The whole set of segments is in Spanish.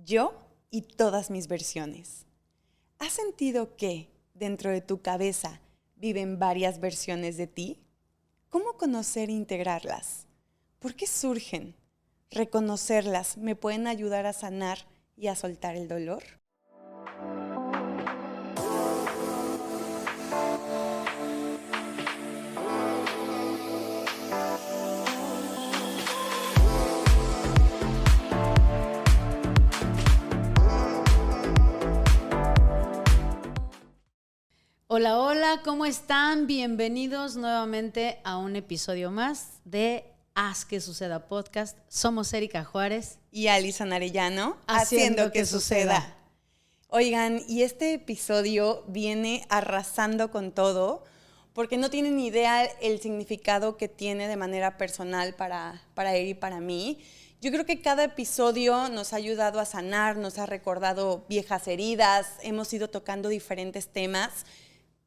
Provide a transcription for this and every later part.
yo y todas mis versiones. ¿Has sentido que dentro de tu cabeza viven varias versiones de ti? ¿Cómo conocer e integrarlas? ¿Por qué surgen? ¿Reconocerlas me pueden ayudar a sanar y a soltar el dolor? Hola, hola, ¿cómo están? Bienvenidos nuevamente a un episodio más de Haz que Suceda Podcast. Somos Erika Juárez y Alison Arellano, haciendo que suceda. Oigan, y este episodio viene arrasando con todo, porque no tienen ni idea el significado que tiene de manera personal para él y para mí. Yo creo que cada episodio nos ha ayudado a sanar, nos ha recordado viejas heridas, hemos ido tocando diferentes temas,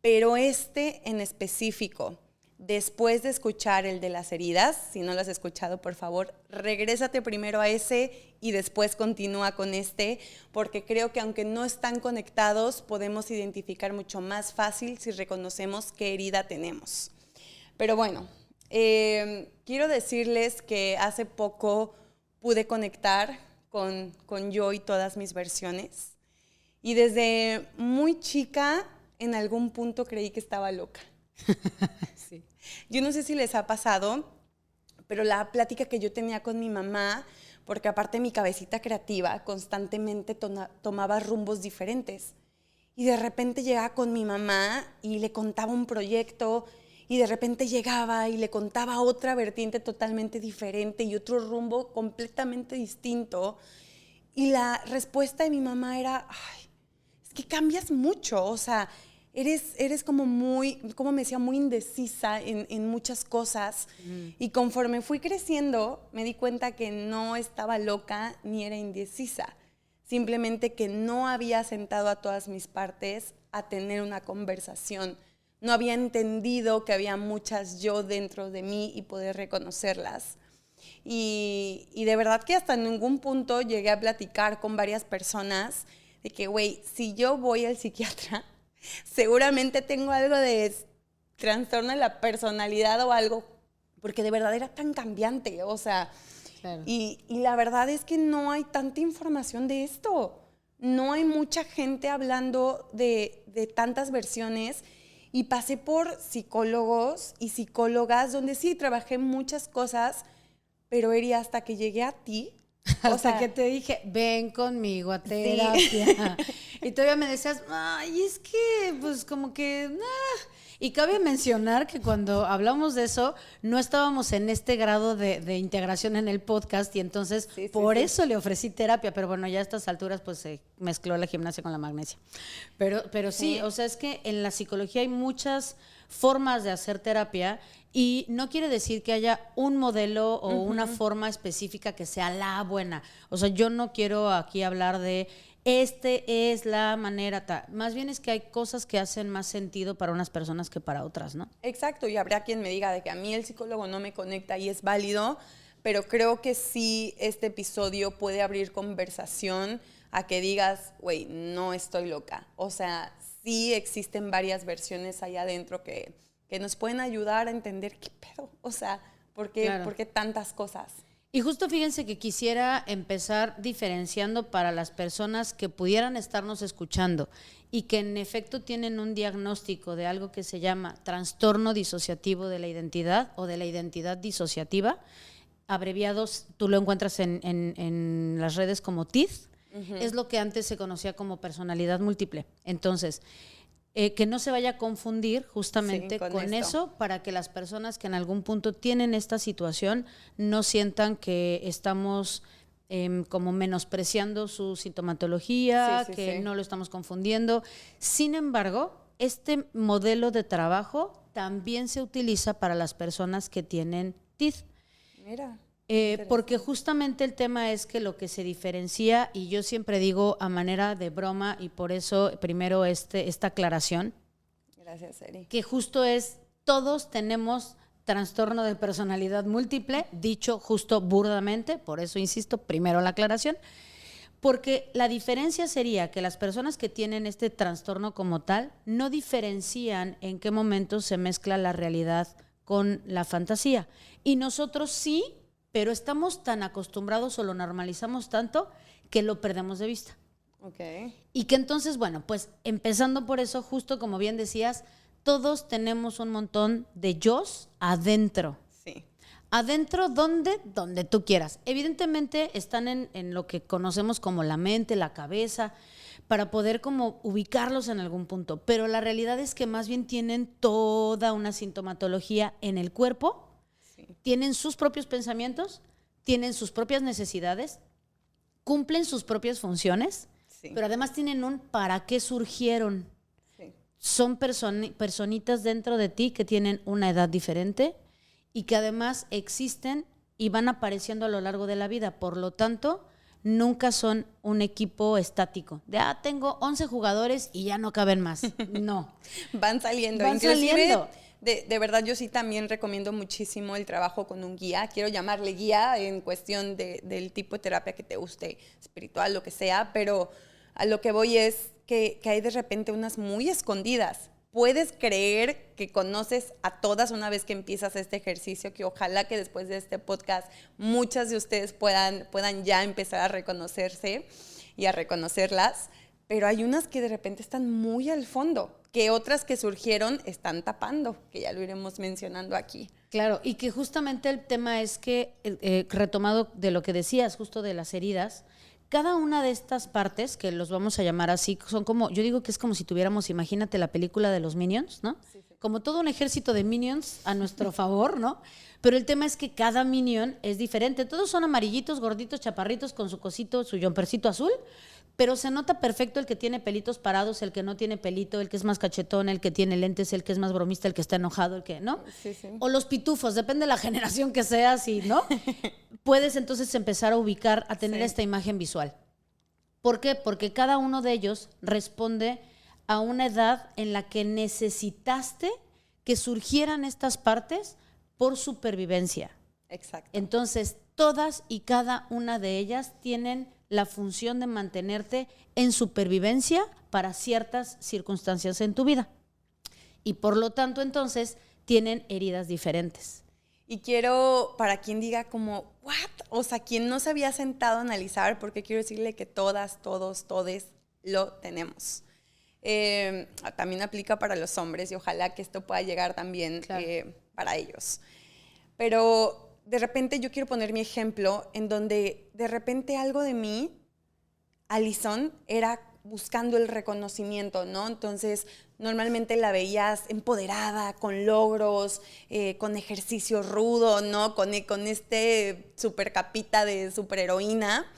pero este en específico, después de escuchar el de las heridas, si no lo has escuchado, por favor, regrésate primero a ese y después continúa con este, porque creo que aunque no están conectados, podemos identificar mucho más fácil si reconocemos qué herida tenemos. Pero bueno, quiero decirles que hace poco pude conectar con yo y todas mis versiones, y desde muy chica, en algún punto creí que estaba loca. Sí. Yo no sé si les ha pasado, pero la plática que yo tenía con mi mamá, porque aparte mi cabecita creativa constantemente tomaba rumbos diferentes. Y de repente llegaba con mi mamá y le contaba un proyecto, y de repente llegaba y le contaba otra vertiente totalmente diferente y otro rumbo completamente distinto. Y la respuesta de mi mamá era, ay, es que cambias mucho, o sea, eres como muy, como me decía, muy indecisa en muchas cosas. Y conforme fui creciendo, me di cuenta que no estaba loca ni era indecisa. Simplemente que no había sentado a todas mis partes a tener una conversación. No había entendido que había muchas yo dentro de mí y poder reconocerlas. Y de verdad que hasta en ningún punto llegué a platicar con varias personas de que, güey, si yo voy al psiquiatra, seguramente tengo algo de trastorno de la personalidad o algo, porque de verdad era tan cambiante, o sea, claro. Y la verdad es que no hay tanta información de esto, no hay mucha gente hablando de tantas versiones, y pasé por psicólogos y psicólogas donde sí trabajé muchas cosas, pero Eri, hasta que llegué a ti, hasta que te dije, ven conmigo a terapia. Sí. Y todavía me decías, ay, es que, pues como que, Y cabe mencionar que cuando hablamos de eso, no estábamos en este grado de integración en el podcast, y entonces por eso le ofrecí terapia, pero bueno, ya a estas alturas pues se mezcló la gimnasia con la magnesia. Pero sí, o sea, es que en la psicología hay muchas formas de hacer terapia, y no quiere decir que haya un modelo o una forma específica que sea la buena. O sea, yo no quiero aquí hablar de es la manera tal. Más bien es que hay cosas que hacen más sentido para unas personas que para otras, ¿no? Exacto, y habrá quien me diga de que a mí el psicólogo no me conecta y es válido, pero creo que sí este episodio puede abrir conversación a que digas, güey, no estoy loca. O sea, sí existen varias versiones allá adentro que nos pueden ayudar a entender qué pedo, o sea, ¿por qué tantas cosas? Y justo fíjense que quisiera empezar diferenciando para las personas que pudieran estarnos escuchando y que en efecto tienen un diagnóstico de algo que se llama trastorno disociativo de la identidad o de la identidad disociativa, abreviados, tú lo encuentras en las redes como TID, es lo que antes se conocía como personalidad múltiple. Entonces, que no se vaya a confundir justamente con eso, para que las personas que en algún punto tienen esta situación no sientan que estamos como menospreciando su sintomatología, no lo estamos confundiendo. Sin embargo, este modelo de trabajo también se utiliza para las personas que tienen TID. Mira. Porque justamente el tema es que lo que se diferencia, y yo siempre digo a manera de broma, y por eso primero esta aclaración. Gracias, Eri. Que justo es, todos tenemos trastorno de personalidad múltiple, dicho justo burdamente, por eso insisto, primero la aclaración, Porque la diferencia sería que las personas que tienen este trastorno como tal no diferencian en qué momento se mezcla la realidad con la fantasía. Y nosotros sí, pero estamos tan acostumbrados o lo normalizamos tanto que lo perdemos de vista. Okay. Y que entonces, bueno, pues empezando por eso, justo como bien decías, todos tenemos un montón de yos adentro. Sí. Adentro, donde tú quieras. Evidentemente están en lo que conocemos como la mente, la cabeza, para poder como ubicarlos en algún punto. Pero la realidad es que más bien tienen toda una sintomatología en el cuerpo, sí. Tienen sus propios pensamientos, tienen sus propias necesidades, cumplen sus propias funciones, sí. Pero además tienen un para qué surgieron. Sí. Son personitas dentro de ti que tienen una edad diferente, y que además existen y van apareciendo a lo largo de la vida. Por lo tanto, nunca son un equipo estático. Tengo 11 jugadores y ya no caben más. No. Van saliendo. Van saliendo. De verdad, yo sí también recomiendo muchísimo el trabajo con un guía. Quiero llamarle guía en cuestión del tipo de terapia que te guste, espiritual, lo que sea, pero a lo que voy es que hay de repente unas muy escondidas. Puedes creer que conoces a todas una vez que empiezas este ejercicio, que ojalá que después de este podcast muchas de ustedes puedan ya empezar a reconocerse y a reconocerlas, pero hay unas que de repente están muy al fondo, que otras que surgieron están tapando, que ya lo iremos mencionando aquí. Claro, y que justamente el tema es que, retomado de lo que decías justo de las heridas, cada una de estas partes, que los vamos a llamar así, son como, yo digo que es como si tuviéramos, imagínate la película de los Minions, ¿no? Sí, sí. Como todo un ejército de Minions a nuestro favor, ¿no? Pero el tema es que cada Minion es diferente. Todos son amarillitos, gorditos, chaparritos, con su cosito, su jumpercito azul, pero se nota perfecto el que tiene pelitos parados, el que no tiene pelito, el que es más cachetón, el que tiene lentes, el que es más bromista, el que está enojado, el que, ¿no? Sí, sí. O los pitufos, depende de la generación que seas, y, ¿no? Puedes entonces empezar a ubicar, a tener esta imagen visual. ¿Por qué? Porque cada uno de ellos responde a una edad en la que necesitaste que surgieran estas partes por supervivencia. Exacto. Entonces, todas y cada una de ellas tienen la función de mantenerte en supervivencia para ciertas circunstancias en tu vida. Y por lo tanto, entonces, tienen heridas diferentes. Y quiero, para quien diga como, ¿what? O sea, quien no se había sentado a analizar, porque quiero decirle que todas, todos, todes lo tenemos. También aplica para los hombres y ojalá que esto pueda llegar también claro. Para ellos. Pero de repente yo quiero poner mi ejemplo en donde de repente algo de mí, Alison, era buscando el reconocimiento, ¿no? Entonces, normalmente la veías empoderada, con logros, con ejercicio rudo, ¿no? Con este super capita de superheroína,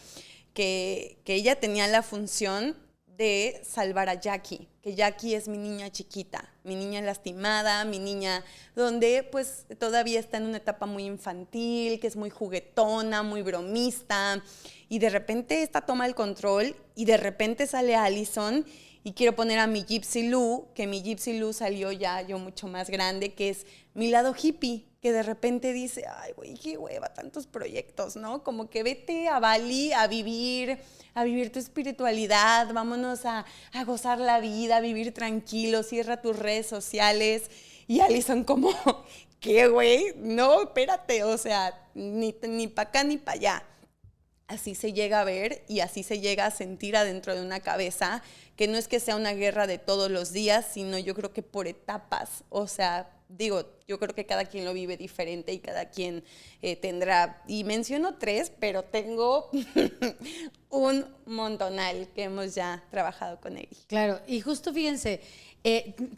que ella tenía la función de salvar a Jackie, que Jackie es mi niña chiquita, mi niña lastimada, mi niña donde pues todavía está en una etapa muy infantil, que es muy juguetona, muy bromista, y de repente esta toma el control y de repente sale Alison. Y quiero poner a mi Gypsy Lou, que mi Gypsy Lou salió ya yo mucho más grande, que es mi lado hippie, que de repente dice, ay, güey, qué hueva, tantos proyectos, ¿no? Como que vete a Bali a vivir tu espiritualidad, vámonos a gozar la vida, a vivir tranquilo, cierra tus redes sociales. Y Alison como, ¿qué, güey? No, espérate, o sea, ni para acá ni para allá. Así se llega a ver y así se llega a sentir adentro de una cabeza, que no es que sea una guerra de todos los días, sino yo creo que por etapas. O sea, digo, yo creo que cada quien lo vive diferente y cada quien tendrá, y menciono 3, pero tengo un montonal que hemos ya trabajado con Eri. Claro, y justo fíjense,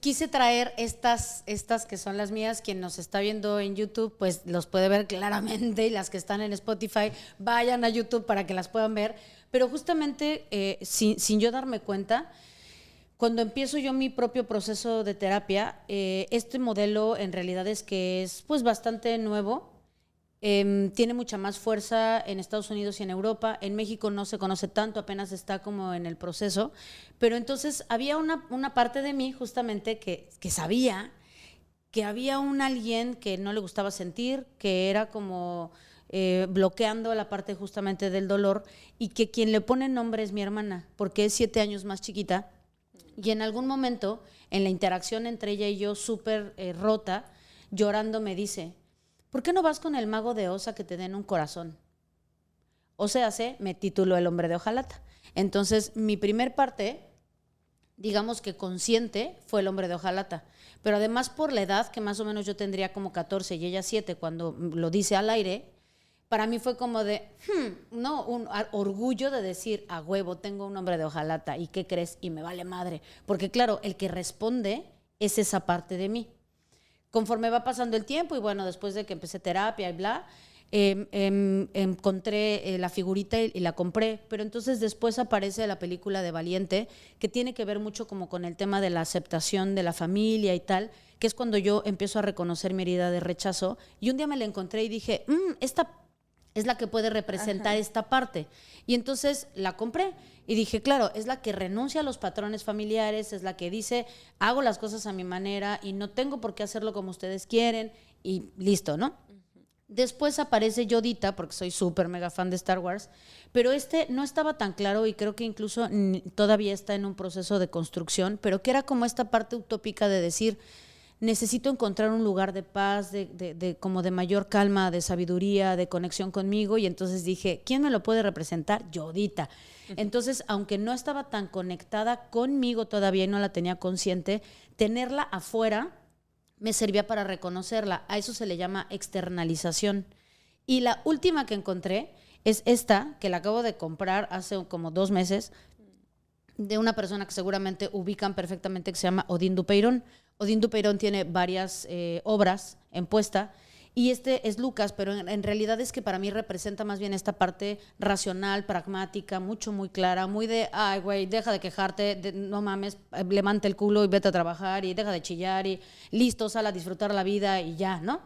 quise traer estas que son las mías. Quien nos está viendo en YouTube pues los puede ver claramente, y las que están en Spotify vayan a YouTube para que las puedan ver, pero justamente sin yo darme cuenta, cuando empiezo yo mi propio proceso de terapia, este modelo en realidad es que es pues bastante nuevo. Tiene mucha más fuerza en Estados Unidos y en Europa. En México no se conoce tanto, apenas está como en el proceso. Pero entonces había una parte de mí justamente que sabía que había alguien que no le gustaba sentir, que era como bloqueando la parte justamente del dolor, y que quien le pone nombre es mi hermana, porque es 7 años más chiquita, y en algún momento, en la interacción entre ella y yo, súper rota, llorando me dice, ¿por qué no vas con el mago de Oz a que te den un corazón? O sea, me tituló El hombre de hojalata. Entonces, mi primer parte, digamos que consciente, fue El hombre de hojalata. Pero además por la edad, que más o menos yo tendría como 14 y ella 7 cuando lo dice al aire, para mí fue como de, no, un orgullo de decir, a huevo, tengo un hombre de hojalata, ¿y qué crees? Y me vale madre. Porque claro, el que responde es esa parte de mí. Conforme va pasando el tiempo, y bueno, después de que empecé terapia y bla, encontré la figurita y la compré, pero entonces después aparece la película de Valiente, que tiene que ver mucho como con el tema de la aceptación de la familia y tal, que es cuando yo empiezo a reconocer mi herida de rechazo, y un día me la encontré y dije, esta es la que puede representar esta parte. Y entonces la compré y dije, claro, es la que renuncia a los patrones familiares, es la que dice, hago las cosas a mi manera y no tengo por qué hacerlo como ustedes quieren, y listo, ¿no? Después aparece Yodita, porque soy súper mega fan de Star Wars, pero no estaba tan claro, y creo que incluso todavía está en un proceso de construcción, pero que era como esta parte utópica de decir, necesito encontrar un lugar de paz, como de mayor calma, de sabiduría, de conexión conmigo, y entonces dije, ¿quién me lo puede representar? Yodita. Entonces, aunque no estaba tan conectada conmigo todavía y no la tenía consciente, tenerla afuera me servía para reconocerla. A eso se le llama externalización. Y la última que encontré es esta, que la acabo de comprar hace como 2 meses, de una persona que seguramente ubican perfectamente, que se llama Odín Dupeirón. Odín Dupeirón tiene varias obras en puesta, y este es Lucas, pero en realidad es que para mí representa más bien esta parte racional, pragmática, muy clara, muy de, ay, güey, deja de quejarte, no mames, levanta el culo y vete a trabajar, y deja de chillar, y listo, sal a disfrutar la vida y ya, ¿no?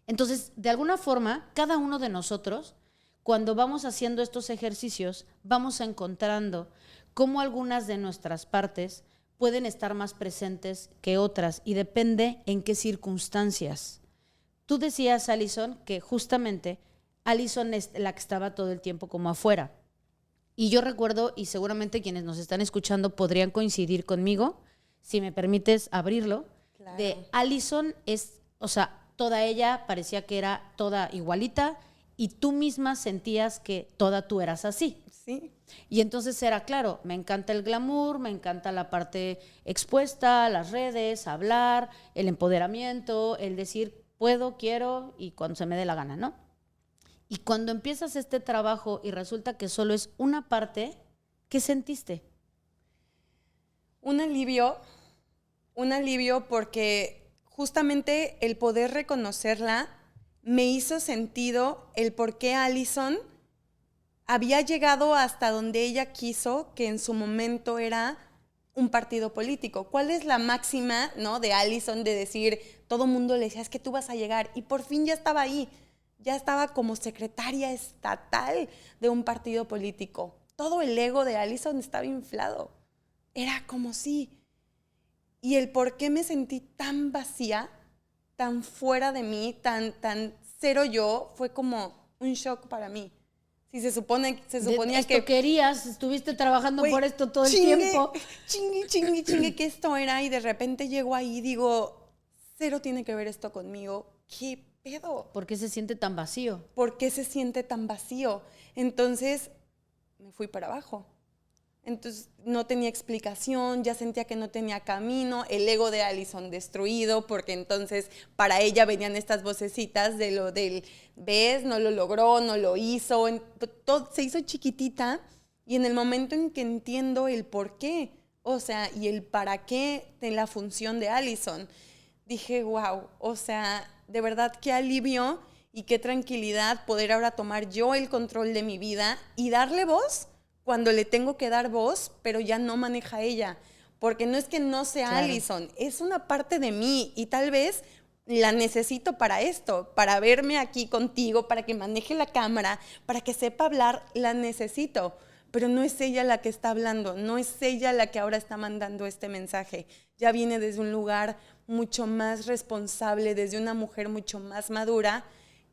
Entonces, de alguna forma, cada uno de nosotros, cuando vamos haciendo estos ejercicios, vamos encontrando cómo algunas de nuestras partes pueden estar más presentes que otras, y depende en qué circunstancias. Tú decías, Alison, que justamente Alison es la que estaba todo el tiempo como afuera. Y yo recuerdo, y seguramente quienes nos están escuchando podrían coincidir conmigo, si me permites abrirlo, claro. De Alison es, o sea, toda ella parecía que era toda igualita, y tú misma sentías que toda tú eras así. Sí. Y entonces era, claro, me encanta el glamour, me encanta la parte expuesta, las redes, hablar, el empoderamiento, el decir puedo, quiero y cuando se me dé la gana, ¿no? Y cuando empiezas este trabajo y resulta que solo es una parte, ¿qué sentiste? Un alivio porque justamente el poder reconocerla me hizo sentido el por qué Alison había llegado hasta donde ella quiso, que en su momento era un partido político. ¿Cuál es la máxima, ¿no?, de Alison de decir, todo mundo le decía, es que tú vas a llegar, y por fin ya estaba ahí, ya estaba como secretaria estatal de un partido político? Todo el ego de Alison estaba inflado. Era como si... Y el por qué me sentí tan vacía, tan fuera de mí, tan cero yo, fue como un shock para mí. Si se suponía esto que... querías, estuviste trabajando por esto todo el tiempo. Chingue, que esto era, y de repente llego ahí y digo, cero tiene que ver esto conmigo. ¿Qué pedo? ¿Por qué se siente tan vacío? ¿Por qué se siente tan vacío? Entonces me fui para abajo. Entonces no tenía explicación, ya sentía que no tenía camino, el ego de Alison destruido, porque entonces para ella venían estas vocecitas de lo del, ves, no lo logró, no lo hizo, todo se hizo chiquitita, y en el momento en que entiendo el por qué, o sea, y el para qué de la función de Alison, dije, wow, o sea, de verdad qué alivio y qué tranquilidad poder ahora tomar yo el control de mi vida y darle voz cuando le tengo que dar voz, pero ya no maneja ella. Porque no es que no sea claro. Alison, es una parte de mí, y tal vez la necesito para esto, para verme aquí contigo, para que maneje la cámara, para que sepa hablar, la necesito. Pero no es ella la que está hablando, no es ella la que ahora está mandando este mensaje. Ya viene desde un lugar mucho más responsable, desde una mujer mucho más madura,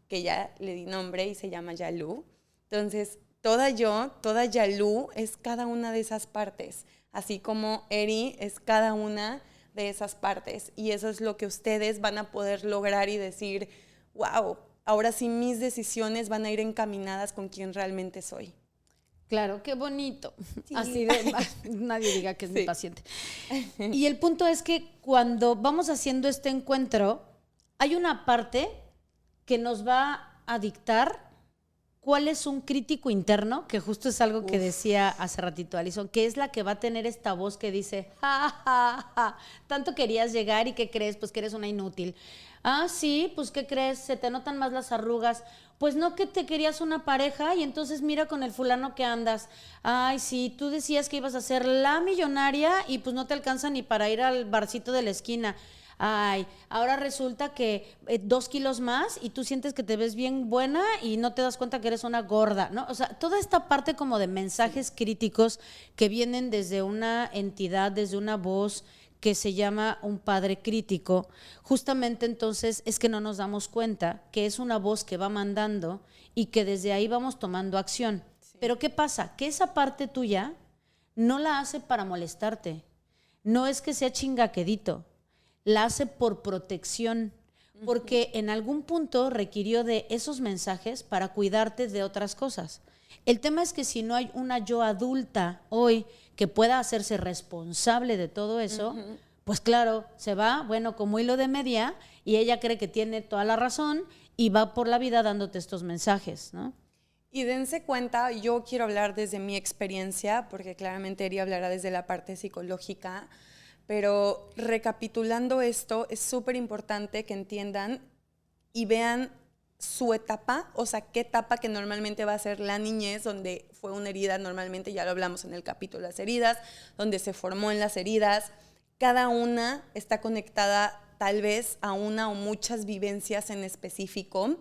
que ya le di nombre y se llama Yalu. Entonces, toda Yalu es cada una de esas partes, así como Eri es cada una de esas partes. Y eso es lo que ustedes van a poder lograr y decir, wow, ahora sí mis decisiones van a ir encaminadas con quien realmente soy. Claro, qué bonito. Sí. Así de nadie diga que es mi paciente. Y el punto es que cuando vamos haciendo este encuentro, hay una parte que nos va a dictar cuál es un crítico interno, que justo es algo que decía hace ratito Alison, que es la que va a tener esta voz que dice, ja, ja, ja, tanto querías llegar y ¿qué crees? Pues que eres una inútil. Ah, sí, pues ¿qué crees? Se te notan más las arrugas. Pues no, que te querías una pareja y entonces mira con el fulano que andas. Ay, sí, tú decías que ibas a ser la millonaria y pues no te alcanza ni para ir al barcito de la esquina. Ay, ahora resulta que 2 kilos más y tú sientes que te ves bien buena y no te das cuenta que eres una gorda, ¿no? O sea, toda esta parte como de mensajes críticos que vienen desde una entidad, desde una voz que se llama un padre crítico, justamente entonces es que no nos damos cuenta que es una voz que va mandando y que desde ahí vamos tomando acción. Sí. Pero ¿qué pasa? Que esa parte tuya no la hace para molestarte, no es que sea chingaquedito, la hace por protección, porque en algún punto requirió de esos mensajes para cuidarte de otras cosas. El tema es que si no hay una yo adulta hoy que pueda hacerse responsable de todo eso, pues claro, se va, bueno, como hilo de media, y ella cree que tiene toda la razón y va por la vida dándote estos mensajes, ¿no? Y dense cuenta, yo quiero hablar desde mi experiencia, porque claramente Eri hablará desde la parte psicológica, pero recapitulando esto, es súper importante que entiendan y vean su etapa, o sea, qué etapa que normalmente va a ser la niñez, donde fue una herida, normalmente ya lo hablamos en el capítulo de las heridas, donde se formó en las heridas. Cada una está conectada tal vez a una o muchas vivencias en específico.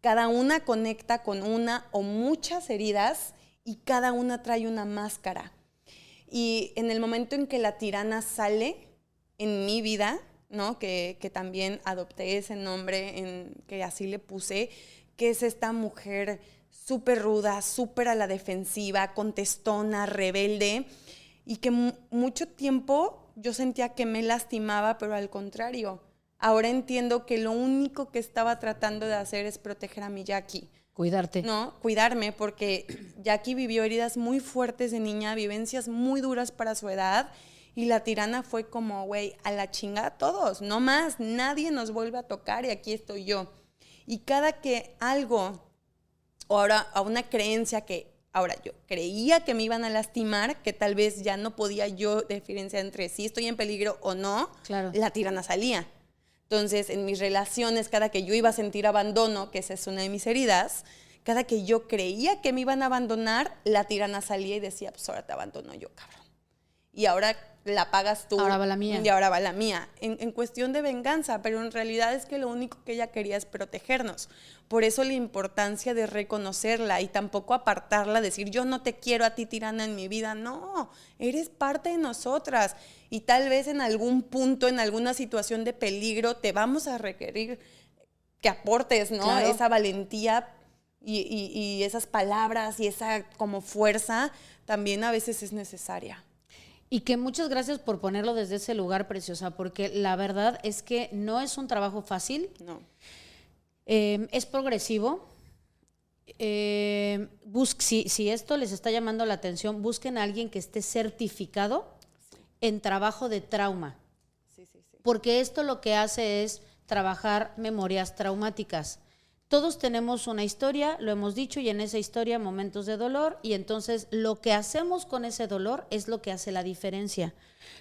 Cada una conecta con una o muchas heridas y cada una trae una máscara. Y en el momento en que la tirana sale en mi vida, ¿no? Que también adopté ese nombre, que así le puse, que es esta mujer súper ruda, súper a la defensiva, contestona, rebelde, y que mucho tiempo yo sentía que me lastimaba, pero al contrario. Ahora entiendo que lo único que estaba tratando de hacer es proteger a mi Jackie. Cuidarte. No, cuidarme, porque Jackie vivió heridas muy fuertes de niña, vivencias muy duras para su edad, y la tirana fue como, güey, a la chingada todos, no más, nadie nos vuelve a tocar y aquí estoy yo. Y cada que algo, o ahora a una creencia que ahora yo creía que me iban a lastimar, que tal vez ya no podía yo diferenciar entre si estoy en peligro o no, claro, la tirana salía. Entonces, en mis relaciones, cada que yo iba a sentir abandono, que esa es una de mis heridas, cada que yo creía que me iban a abandonar, la tirana salía y decía, pues ahora te abandono yo, cabrón. Y ahora la pagas tú. Ahora va la mía. Y ahora va la mía. En cuestión de venganza, pero en realidad es que lo único que ella quería es protegernos. Por eso la importancia de reconocerla y tampoco apartarla, decir, yo no te quiero a ti, tirana, en mi vida. No, eres parte de nosotras. Y tal vez en algún punto, en alguna situación de peligro, te vamos a requerir que aportes, ¿no? Claro. Esa valentía y esas palabras y esa como fuerza también a veces es necesaria. Y que muchas gracias por ponerlo desde ese lugar, Preciosa, porque la verdad es que no es un trabajo fácil. No. Es progresivo. Si esto les está llamando la atención, busquen a alguien que esté certificado en trabajo de trauma. Sí. Porque esto lo que hace es trabajar memorias traumáticas. Todos tenemos una historia, lo hemos dicho, y en esa historia momentos de dolor, y entonces lo que hacemos con ese dolor es lo que hace la diferencia.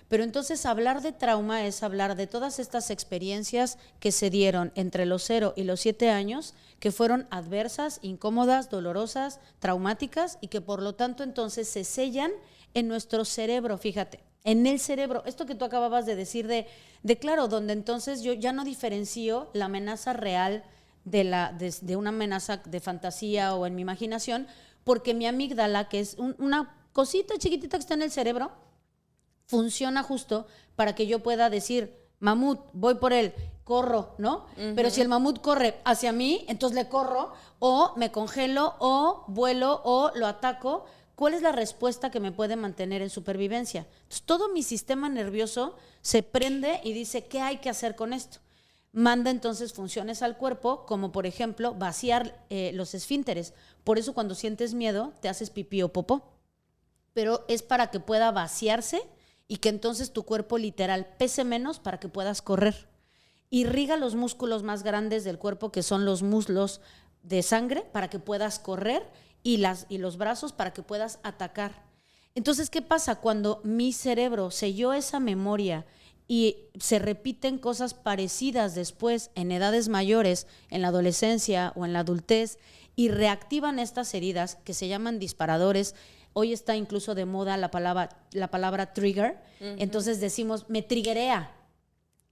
Pero entonces hablar de trauma es hablar de todas estas experiencias que se dieron entre los 0 y los 7 años, que fueron adversas, incómodas, dolorosas, traumáticas, y que por lo tanto entonces se sellan en nuestro cerebro, fíjate, en el cerebro. Esto que tú acababas de decir de claro, donde entonces yo ya no diferencio la amenaza real de una amenaza de fantasía o en mi imaginación, porque mi amígdala, que es una cosita chiquitita que está en el cerebro, funciona justo para que yo pueda decir, mamut, voy por él, corro, ¿no? Pero si el mamut corre hacia mí, entonces le corro, o me congelo, o vuelo, o lo ataco. ¿Cuál es la respuesta que me puede mantener en supervivencia? Entonces, todo mi sistema nervioso se prende y dice, ¿qué hay que hacer con esto? Manda entonces funciones al cuerpo, como por ejemplo vaciar los esfínteres. Por eso cuando sientes miedo, te haces pipí o popó. Pero es para que pueda vaciarse y que entonces tu cuerpo literal pese menos para que puedas correr. Irriga los músculos más grandes del cuerpo, que son los muslos de sangre, para que puedas correr, y los brazos para que puedas atacar. Entonces, ¿qué pasa? Cuando mi cerebro selló esa memoria y se repiten cosas parecidas después en edades mayores, en la adolescencia o en la adultez, y reactivan estas heridas que se llaman disparadores. Hoy está incluso de moda la palabra trigger. Entonces decimos, me triggerea,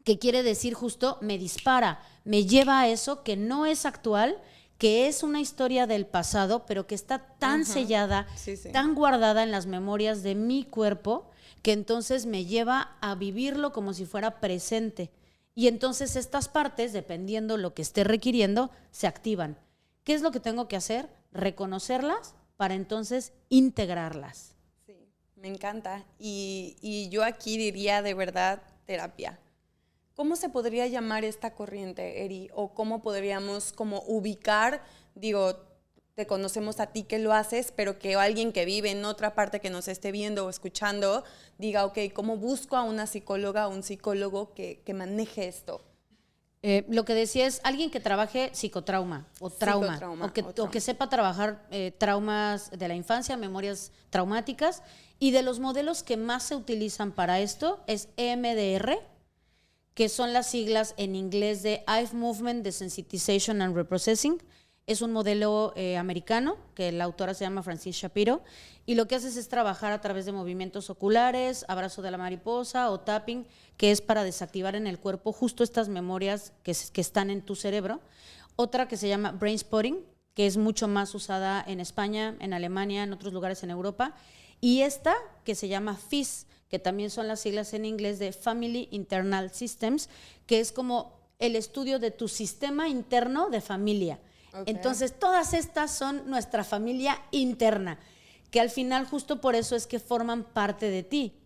que quiere decir justo me dispara, me lleva a eso que no es actual, que es una historia del pasado, pero que está tan sellada, tan guardada en las memorias de mi cuerpo, que entonces me lleva a vivirlo como si fuera presente. Y entonces estas partes, dependiendo lo que esté requiriendo, se activan. ¿Qué es lo que tengo que hacer? Reconocerlas para entonces integrarlas. Sí, me encanta. Y yo aquí diría de verdad terapia. ¿Cómo se podría llamar esta corriente, Eri? ¿O cómo podríamos como ubicar, digo, te conocemos a ti que lo haces, pero que alguien que vive en otra parte que nos esté viendo o escuchando diga, ok, ¿cómo busco a una psicóloga o un psicólogo que maneje esto? Lo que decía es alguien que trabaje psicotrauma o trauma, o que sepa trabajar traumas de la infancia, memorias traumáticas, y de los modelos que más se utilizan para esto es EMDR, que son las siglas en inglés de Eye Movement Desensitization and Reprocessing. Es un modelo americano, que la autora se llama Francis Shapiro, y lo que haces es trabajar a través de movimientos oculares, abrazo de la mariposa o tapping, que es para desactivar en el cuerpo justo estas memorias que están en tu cerebro. Otra que se llama Brain Spotting, que es mucho más usada en España, en Alemania, en otros lugares en Europa. Y esta que se llama FIS, que también son las siglas en inglés de Family Internal Systems, que es como el estudio de tu sistema interno de familia. Okay. Entonces, todas estas son nuestra familia interna, que al final justo por eso es que forman parte de ti.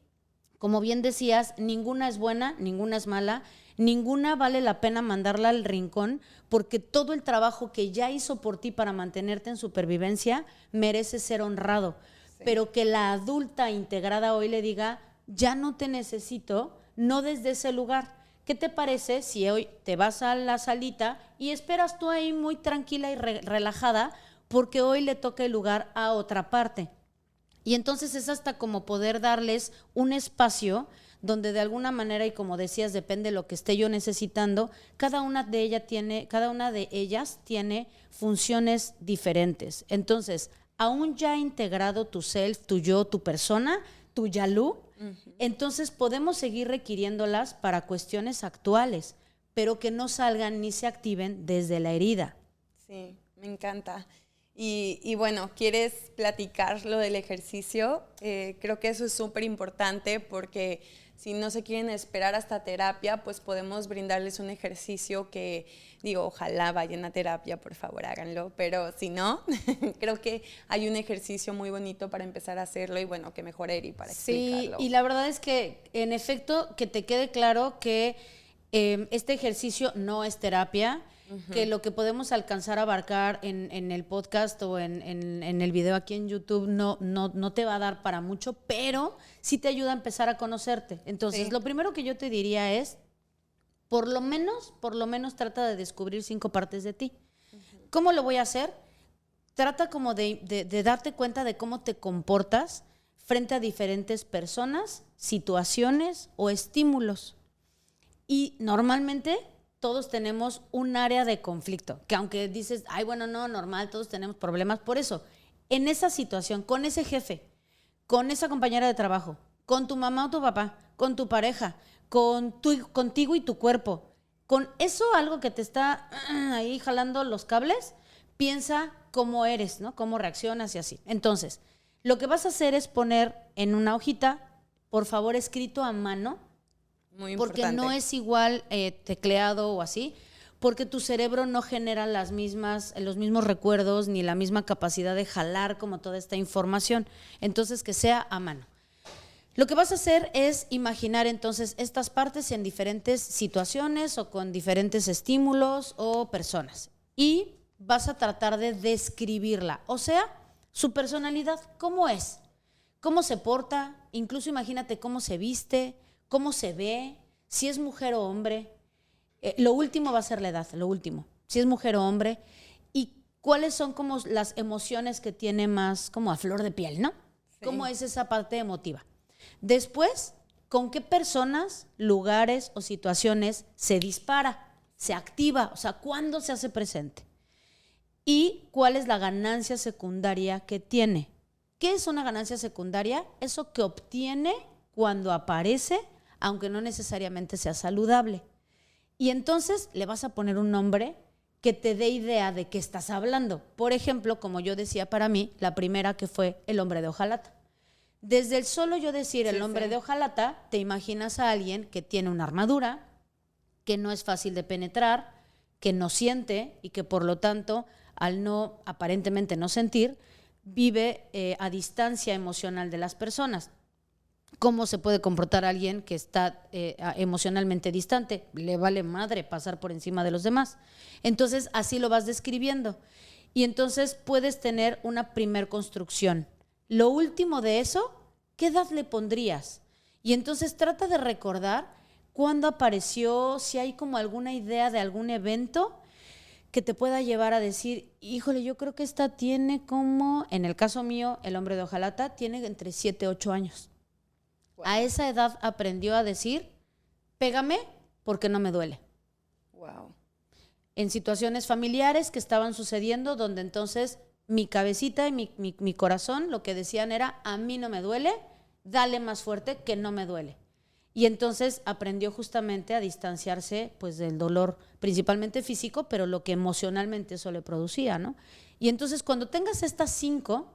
Como bien decías, ninguna es buena, ninguna es mala, ninguna vale la pena mandarla al rincón, porque todo el trabajo que ya hizo por ti para mantenerte en supervivencia merece ser honrado. Sí. Pero que la adulta integrada hoy le diga, ya no te necesito, no desde ese lugar. ¿Qué te parece si hoy te vas a la salita y esperas tú ahí muy tranquila y relajada, porque hoy le toca el lugar a otra parte? Y entonces es hasta como poder darles un espacio donde de alguna manera, y como decías, depende de lo que esté yo necesitando, cada una de ellas tiene funciones diferentes. Entonces, aún ya integrado tu self, tu yo, tu persona, tu Yalu, entonces podemos seguir requiriéndolas para cuestiones actuales, pero que no salgan ni se activen desde la herida. Sí, me encanta. Y bueno, ¿quieres platicar lo del ejercicio? Creo que eso es súper importante, porque si no se quieren esperar hasta terapia, pues podemos brindarles un ejercicio que, digo, ojalá vayan a terapia, por favor, háganlo, pero si no, creo que hay un ejercicio muy bonito para empezar a hacerlo, y bueno, que mejor Eri para explicarlo. Sí, y la verdad es que, en efecto, que te quede claro que este ejercicio no es terapia, que lo que podemos alcanzar a abarcar en el podcast o en el video aquí en YouTube no te va a dar para mucho, pero sí te ayuda a empezar a conocerte. Entonces, lo primero que yo te diría es, por lo menos trata de descubrir 5 partes de ti. ¿Cómo lo voy a hacer? Trata como de darte cuenta de cómo te comportas frente a diferentes personas, situaciones o estímulos. Y normalmente todos tenemos un área de conflicto, que aunque dices, ay, bueno, no, normal, todos tenemos problemas. Por eso, en esa situación, con ese jefe, con esa compañera de trabajo, con tu mamá o tu papá, con tu pareja, contigo y tu cuerpo, con eso algo que te está ahí jalando los cables, piensa cómo eres, ¿no? Cómo reaccionas y así. Entonces, lo que vas a hacer es poner en una hojita, por favor, escrito a mano, Muy porque importante. no es igual tecleado o así, porque tu cerebro no genera los mismos recuerdos ni la misma capacidad de jalar como toda esta información. Entonces, que sea a mano. Lo que vas a hacer es imaginar entonces estas partes en diferentes situaciones o con diferentes estímulos o personas. Y vas a tratar de describirla, o sea, su personalidad, ¿cómo es? ¿Cómo se porta? Incluso imagínate cómo se viste, cómo se ve, si es mujer o hombre. Lo último va a ser la edad, lo último. Si es mujer o hombre. Y cuáles son como las emociones que tiene más como a flor de piel, ¿no? Sí. ¿Cómo es esa parte emotiva? Después, ¿con qué personas, lugares o situaciones se dispara, se activa? O sea, ¿cuándo se hace presente? ¿Y cuál es la ganancia secundaria que tiene? ¿Qué es una ganancia secundaria? Eso que obtiene cuando aparece, aunque no necesariamente sea saludable. Y entonces le vas a poner un nombre que te dé idea de qué estás hablando. Por ejemplo, como yo decía para mí, la primera que fue el hombre de hojalata. Desde el solo yo decir el hombre de hojalata, te imaginas a alguien que tiene una armadura, que no es fácil de penetrar, que no siente y que por lo tanto, al no aparentemente no sentir, vive a distancia emocional de las personas. ¿Cómo se puede comportar alguien que está emocionalmente distante? Le vale madre pasar por encima de los demás. Entonces, así lo vas describiendo. Y entonces puedes tener una primer construcción. Lo último de eso, ¿qué edad le pondrías? Y entonces trata de recordar cuándo apareció, si hay como alguna idea de algún evento que te pueda llevar a decir, híjole, yo creo que esta tiene como, en el caso mío, el hombre de hojalata, tiene entre 7 y 8 años. Wow. A esa edad aprendió a decir, pégame porque no me duele. Wow. En situaciones familiares que estaban sucediendo, donde entonces mi cabecita y mi corazón lo que decían era, a mí no me duele, dale más fuerte que no me duele. Y entonces aprendió justamente a distanciarse pues, del dolor, principalmente físico, pero lo que emocionalmente eso le producía, ¿no? Y entonces cuando tengas estas 5,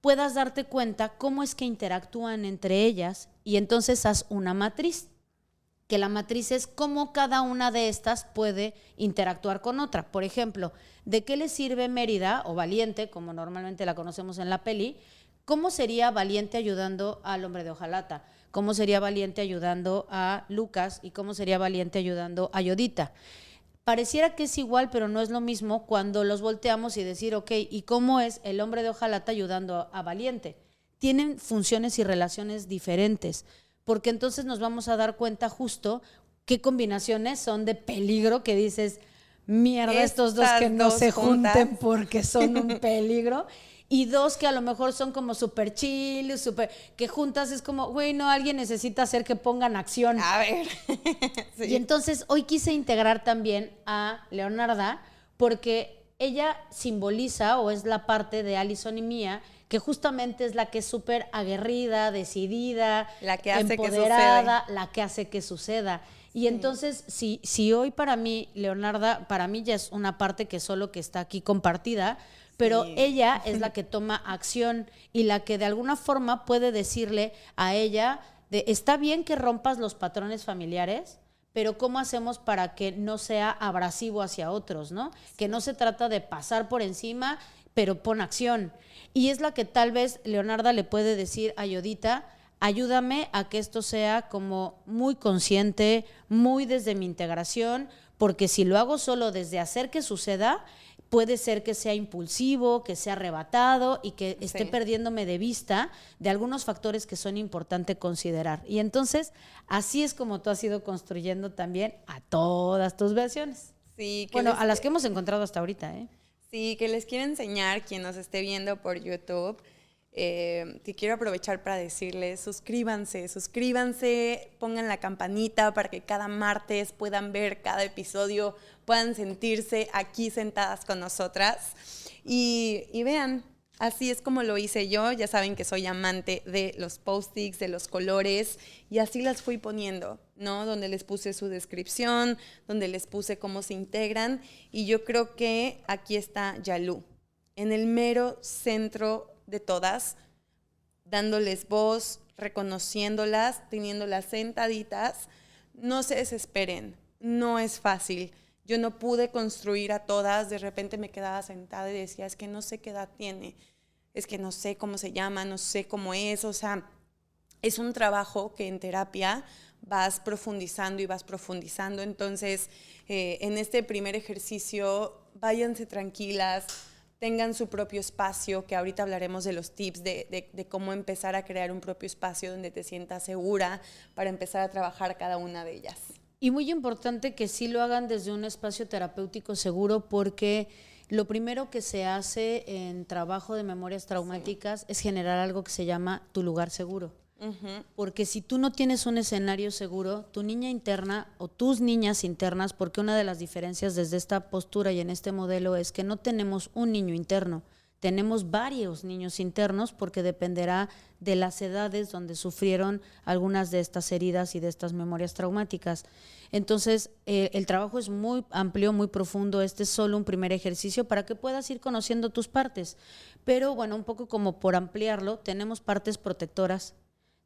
puedas darte cuenta cómo es que interactúan entre ellas y entonces haz una matriz, que la matriz es cómo cada una de estas puede interactuar con otra. Por ejemplo, ¿de qué le sirve Mérida o Valiente, como normalmente la conocemos en la peli? ¿Cómo sería Valiente ayudando al hombre de hojalata? ¿Cómo sería Valiente ayudando a Lucas? ¿Y cómo sería Valiente ayudando a Yodita? Pareciera que es igual, pero no es lo mismo cuando los volteamos y decir, ok, ¿y cómo es el hombre de hojalata ayudando a Valiente? Tienen funciones y relaciones diferentes, porque entonces nos vamos a dar cuenta justo qué combinaciones son de peligro que dices, mierda, estos dos que no se junten porque son un peligro. Y 2 que a lo mejor son como súper chill, que juntas es como, güey, no, alguien necesita hacer que pongan acción. A ver. Sí. Y entonces hoy quise integrar también a Leonarda porque ella simboliza o es la parte de Allison y Mía que justamente es la que es súper aguerrida, decidida, la que hace empoderada, la que hace que suceda. Y entonces, si hoy para mí, Leonarda, para mí ya es una parte que solo que está aquí compartida, pero ella es la que toma acción y la que de alguna forma puede decirle a ella, está bien que rompas los patrones familiares, pero ¿cómo hacemos para que no sea abrasivo hacia otros, ¿no? Que no se trata de pasar por encima, pero pon acción. Y es la que tal vez Leonarda le puede decir a Yodita, ayúdame a que esto sea como muy consciente, muy desde mi integración, porque si lo hago solo desde hacer que suceda, puede ser que sea impulsivo, que sea arrebatado y que esté perdiéndome de vista de algunos factores que son importantes considerar. Y entonces, así es como tú has ido construyendo también a todas tus versiones. Sí. Bueno, a las que hemos encontrado hasta ahorita, ¿eh? Sí, que les quiero enseñar, quien nos esté viendo por YouTube, que quiero aprovechar para decirles, suscríbanse, pongan la campanita para que cada martes puedan ver cada episodio, puedan sentirse aquí sentadas con nosotras y vean, así es como lo hice yo. Ya saben que soy amante de los post-its, de los colores, y así las fui poniendo, ¿no? Donde les puse su descripción, donde les puse cómo se integran, y yo creo que aquí está Yalu, en el mero centro de todas, dándoles voz, reconociéndolas, teniéndolas sentaditas, no se desesperen, no es fácil. Yo no pude construir a todas, de repente me quedaba sentada y decía, es que no sé qué edad tiene, es que no sé cómo se llama, no sé cómo es, o sea, es un trabajo que en terapia vas profundizando y vas profundizando. Entonces, en este primer ejercicio, váyanse tranquilas, tengan su propio espacio, que ahorita hablaremos de los tips de cómo empezar a crear un propio espacio donde te sientas segura para empezar a trabajar cada una de ellas. Y muy importante que sí lo hagan desde un espacio terapéutico seguro, porque lo primero que se hace en trabajo de memorias traumáticas es generar algo que se llama tu lugar seguro. Porque si tú no tienes un escenario seguro, tu niña interna o tus niñas internas, porque una de las diferencias desde esta postura y en este modelo es que no tenemos un niño interno, tenemos varios niños internos, porque dependerá de las edades donde sufrieron algunas de estas heridas y de estas memorias traumáticas. Entonces, el trabajo es muy amplio, muy profundo. Este es solo un primer ejercicio para que puedas ir conociendo tus partes. Pero bueno, un poco como por ampliarlo, tenemos partes protectoras,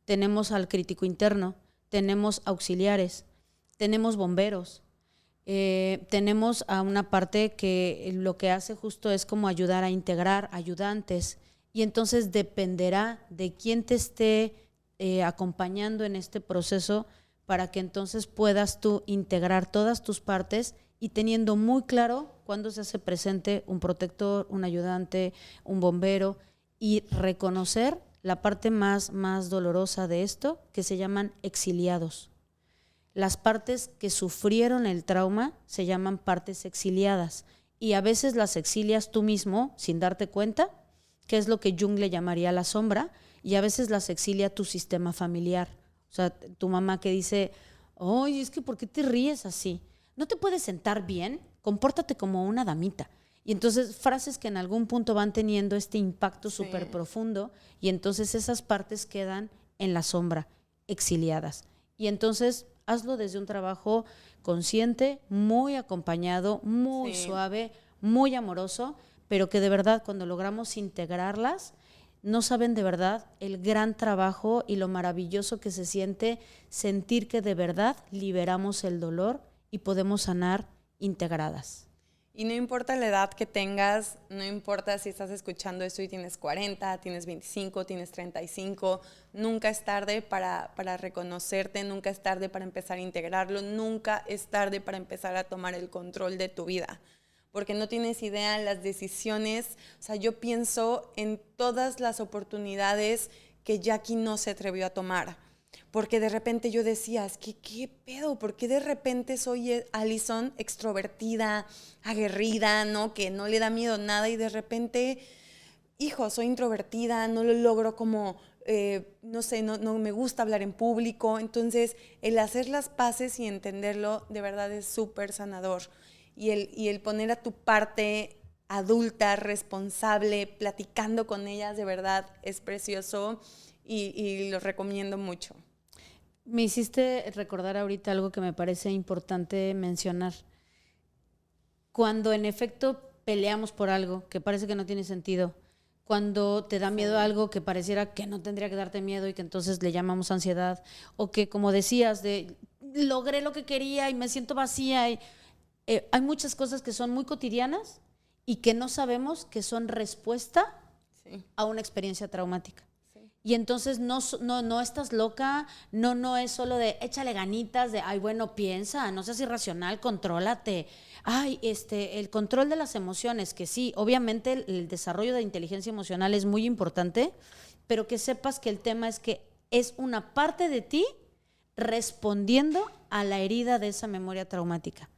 tenemos al crítico interno, tenemos auxiliares, tenemos bomberos, tenemos a una parte que lo que hace justo es como ayudar a integrar, ayudantes, y entonces dependerá de quién te esté acompañando en este proceso para que entonces puedas tú integrar todas tus partes y teniendo muy claro cuándo se hace presente un protector, un ayudante, un bombero, y reconocer la parte más dolorosa de esto, que se llaman exiliados. Las partes que sufrieron el trauma se llaman partes exiliadas, y a veces las exilias tú mismo sin darte cuenta, que es lo que Jung le llamaría la sombra, y a veces las exilia tu sistema familiar. O sea, tu mamá que dice, oye, es que ¿por qué te ríes así? ¿No te puedes sentar bien? Compórtate como una damita. Y entonces frases que en algún punto van teniendo este impacto súper profundo, y entonces esas partes quedan en la sombra, exiliadas. Y entonces hazlo desde un trabajo consciente, muy acompañado, muy suave, muy amoroso, pero que de verdad cuando logramos integrarlas, no saben de verdad el gran trabajo y lo maravilloso que se siente sentir que de verdad liberamos el dolor y podemos sanar integradas. Y no importa la edad que tengas, no importa si estás escuchando esto y tienes 40, tienes 25, tienes 35, nunca es tarde para reconocerte, nunca es tarde para empezar a integrarlo, nunca es tarde para empezar a tomar el control de tu vida. Porque no tienes idea las decisiones, o sea, yo pienso en todas las oportunidades que Jackie no se atrevió a tomar. Porque de repente yo decía, es que ¿qué pedo? ¿Por qué de repente soy Alison extrovertida, aguerrida, ¿no? Que no le da miedo nada, y de repente, hijo, soy introvertida, no lo logro como, no sé, no me gusta hablar en público. Entonces, el hacer las paces y entenderlo de verdad es súper sanador. Y el poner a tu parte adulta, responsable, platicando con ellas, de verdad es precioso y lo recomiendo mucho. Me hiciste recordar ahorita algo que me parece importante mencionar. Cuando en efecto peleamos por algo que parece que no tiene sentido, cuando te da miedo algo que pareciera que no tendría que darte miedo y que entonces le llamamos ansiedad, o que, como decías, de logré lo que quería y me siento vacía. Hay muchas cosas que son muy cotidianas y que no sabemos que son respuesta a una experiencia traumática. Y entonces no estás loca, no es solo de échale ganitas, de ay, bueno, piensa, no seas irracional, contrólate. Ay, el control de las emociones, que sí, obviamente el desarrollo de inteligencia emocional es muy importante, pero que sepas que el tema es que es una parte de ti respondiendo a la herida de esa memoria traumática.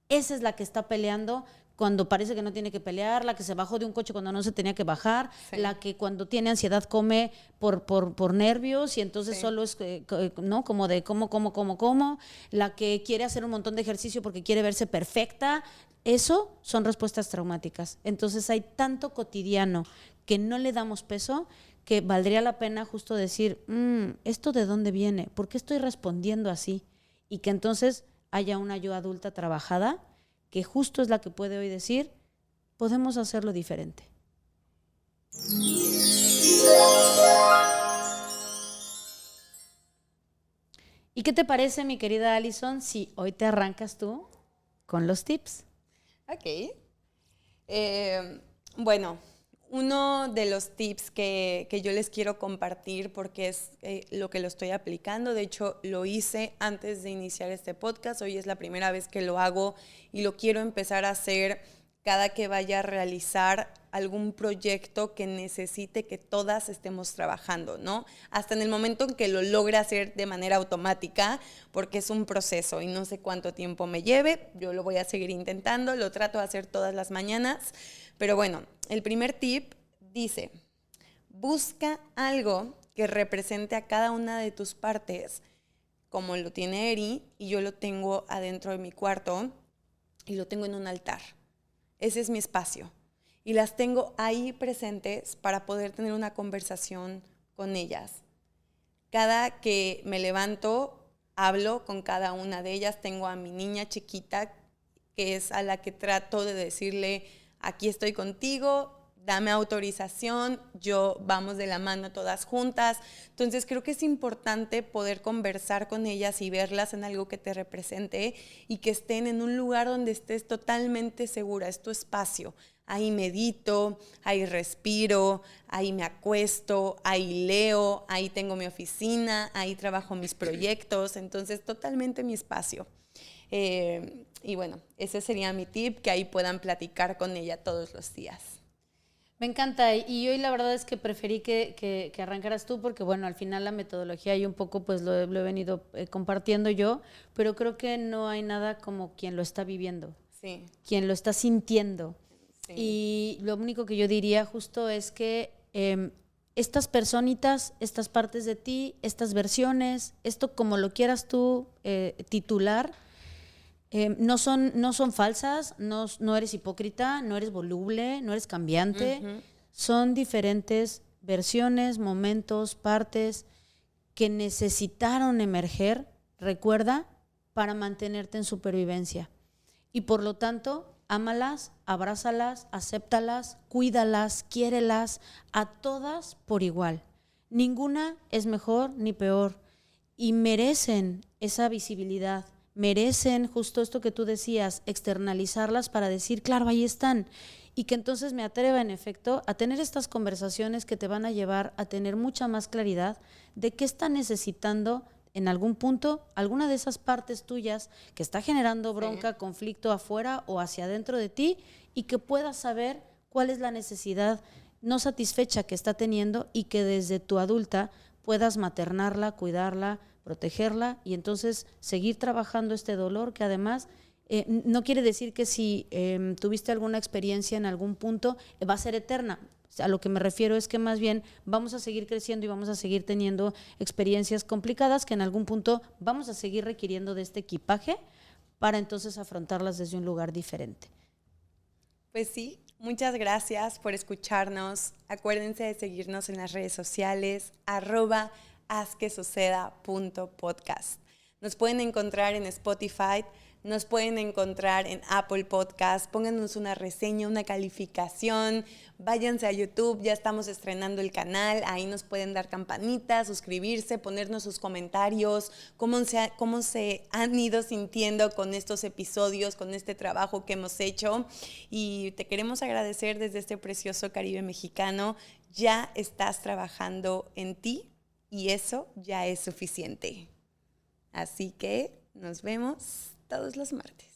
Esa es la que está peleando cuando parece que no tiene que pelear, la que se bajó de un coche cuando no se tenía que bajar, la que cuando tiene ansiedad come por nervios y entonces solo es, ¿no? Como de cómo, la que quiere hacer un montón de ejercicio porque quiere verse perfecta. Eso son respuestas traumáticas. Entonces hay tanto cotidiano que no le damos peso que valdría la pena justo decir, ¿esto de dónde viene? ¿Por qué estoy respondiendo así? Y que entonces haya una yo adulta trabajada que justo es la que puede hoy decir, podemos hacerlo diferente. ¿Y qué te parece, mi querida Alison, si hoy te arrancas tú con los tips? Ok. Bueno, uno de los tips que yo les quiero compartir, porque es lo que lo estoy aplicando, de hecho lo hice antes de iniciar este podcast, hoy es la primera vez que lo hago y lo quiero empezar a hacer cada que vaya a realizar algún proyecto que necesite que todas estemos trabajando, ¿no? Hasta en el momento en que lo logre hacer de manera automática, porque es un proceso y no sé cuánto tiempo me lleve, yo lo voy a seguir intentando, lo trato de hacer todas las mañanas, pero bueno, el primer tip dice, busca algo que represente a cada una de tus partes, como lo tiene Eri, y yo lo tengo adentro de mi cuarto y lo tengo en un altar. Ese es mi espacio. Y las tengo ahí presentes para poder tener una conversación con ellas. Cada que me levanto, hablo con cada una de ellas. Tengo a mi niña chiquita, que es a la que trato de decirle, aquí estoy contigo, dame autorización, vamos de la mano todas juntas. Entonces creo que es importante poder conversar con ellas y verlas en algo que te represente y que estén en un lugar donde estés totalmente segura, es tu espacio. Ahí medito, ahí respiro, ahí me acuesto, ahí leo, ahí tengo mi oficina, ahí trabajo mis proyectos, entonces totalmente mi espacio. Y bueno, ese sería mi tip, que ahí puedan platicar con ella todos los días. Me encanta, y hoy la verdad es que preferí que arrancaras tú porque bueno, al final la metodología y un poco pues lo he venido compartiendo yo, pero creo que no hay nada como quien lo está viviendo, sí, quien lo está sintiendo. sí. Y lo único que yo diría justo es que estas personitas, estas partes de ti, estas versiones, esto como lo quieras tú titular, no son falsas, no eres hipócrita, no eres voluble, no eres cambiante. Uh-huh. Son diferentes versiones, momentos, partes que necesitaron emerger, recuerda, para mantenerte en supervivencia. Y por lo tanto, ámalas, abrázalas, acéptalas, cuídalas, quiérelas, a todas por igual. Ninguna es mejor ni peor y merecen esa visibilidad. Merecen justo esto que tú decías, externalizarlas para decir, claro, ahí están. Y que entonces me atreva, en efecto, a tener estas conversaciones que te van a llevar a tener mucha más claridad de qué está necesitando en algún punto alguna de esas partes tuyas que está generando bronca, sí, conflicto afuera o hacia adentro de ti, y que puedas saber cuál es la necesidad no satisfecha que está teniendo y que desde tu adulta puedas maternarla, cuidarla, protegerla y entonces seguir trabajando este dolor que además no quiere decir que si tuviste alguna experiencia en algún punto va a ser eterna. A lo que me refiero es que más bien vamos a seguir creciendo y vamos a seguir teniendo experiencias complicadas que en algún punto vamos a seguir requiriendo de este equipaje para entonces afrontarlas desde un lugar diferente. Pues sí, muchas gracias por escucharnos. Acuérdense de seguirnos en las redes sociales, @hazquesuceda.podcast. Nos pueden encontrar en Spotify, nos pueden encontrar en Apple Podcast. Pónganos una reseña, una calificación, váyanse a YouTube, ya estamos estrenando el canal, ahí nos pueden dar campanita, suscribirse, ponernos sus comentarios, cómo se han ido sintiendo con estos episodios, con este trabajo que hemos hecho, y te queremos agradecer desde este precioso Caribe mexicano. Ya estás trabajando en ti y eso ya es suficiente. Así que nos vemos todos los martes.